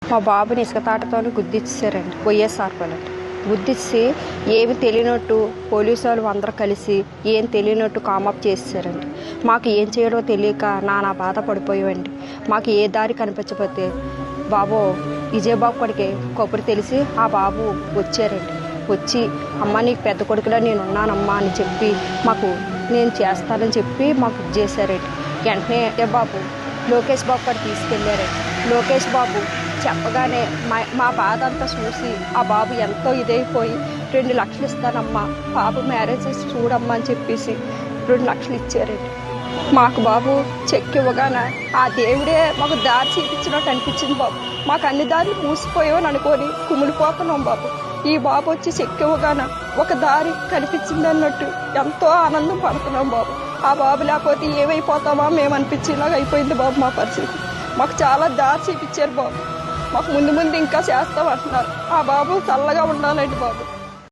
మా బాబుని ఇసుక తాటతోనే గుద్దిచ్చారండి. వైఎస్ఆర్ పాలెంట గుద్దిచ్చి ఏమి తెలియనట్టు పోలీసు వాళ్ళు అందరూ కలిసి ఏం తెలియనట్టు కామప్ చేసేసారండి. మాకు ఏం చేయడో తెలియక నానా బాధ పడిపోయామండి. మాకు ఏ దారి కనిపించకపోతే బాబు విజయబాబు కొడుకే కబురు తెలిసి ఆ బాబు వచ్చారండి. వచ్చి అమ్మ నీకు పెద్ద కొడుకులా నేను ఉన్నానమ్మా అని చెప్పి మాకు నేను చేస్తానని చెప్పి మాకు చేశారండి. వెంటనే బాబు లోకేష్ బాబు కూడా తీసుకెళ్ళారండి. లోకేష్ బాబు చెప్పగానే మా బాధ అంతా చూసి ఆ బాబు ఎంతో ఇదైపోయి 2 లక్షలు ఇస్తానమ్మా బాబు మ్యారేజ్ చూడమ్మా అని చెప్పేసి 2 లక్షలు ఇచ్చారండి. మాకు బాబు చెక్ ఇవ్వగానే ఆ దేవుడే మాకు దారి చూపించినట్టు అనిపించింది బాబు. మాకు అన్ని దారులు మూసిపోయామని అనుకొని కుమిలిపోతున్నాం బాబు. ఈ బాబు వచ్చి చెక్ ఇవ్వగానే ఒక దారి కనిపించింది అన్నట్టు ఎంతో ఆనందం పడుతున్నాం బాబు. ఆ బాబు లేకపోతే ఏమైపోతామా మేము అనిపించేలాగా అయిపోయింది బాబు మా పరిస్థితి. మాకు చాలా దారి చూపించారు బాబు. మాకు ముందు ఇంకా చేస్తామంటున్నారు. ఆ బాబు చల్లగా ఉండాలండి బాబు.